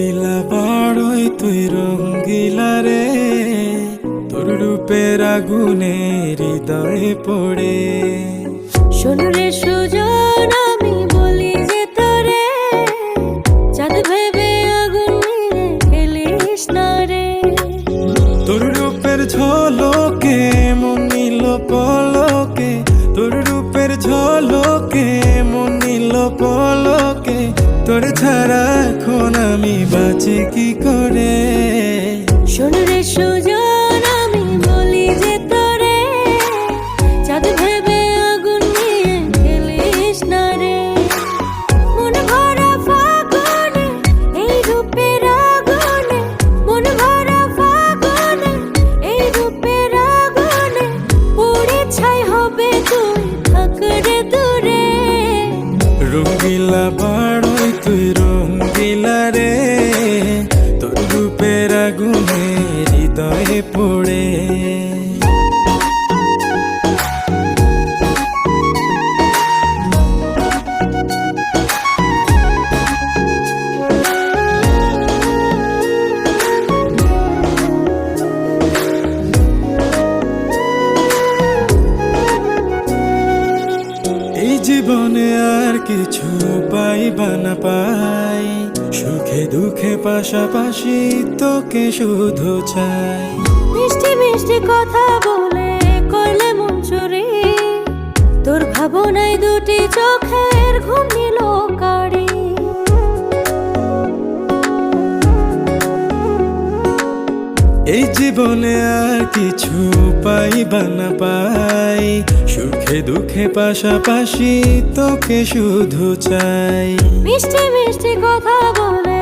রঙ্গিলা পাড়ই তুই রঙ্গিলা রে, তোর রূপের আগুনে হৃদয়ে পড়ে। শোন রে সুজন, আমি বলি যে তোরে, চাঁদ ভেবে আগুন নিয়ে খেলিস না রে। তোর রূপের ঝলকে মন নিল পলকে, তোর রূপের ঝলকে মন নিল পলকে। তোর ছাড়া এখন আমি বাঁচি কি করে। শোন রে সুজন, আমি বলি যে তোরে, চাঁদ ভেবে আগুন নিয়ে খেলিস না রে। মন ভরা ফাগুনে এই রূপের আগুনে, মন ভরা ফাগুনে এই রূপের আগুনে, পুড়ে ছাই হবে তুই থাক রে দূরে। রঙ্গিলা পাড়ই তুই রঙ্গিলা রে, তোর রূপের আগুনে হৃদয়ে পড়ে। এই জীবনে আর কিছু পাইবা না পাই, সুখে দুঃখে পাশাপাশি তোকে শুধু চাই। মিষ্টি মিষ্টি কথা বলে করলে মন চুরি, তোর ভাবনায় দুটি চোখের ঘুম নিল কারি। এই জীবনে আর কিছু পাইবা না পাই, সুখে দুঃখে পাশাপাশি তোকে শুধু চাই। মিষ্টি মিষ্টি কথা বলে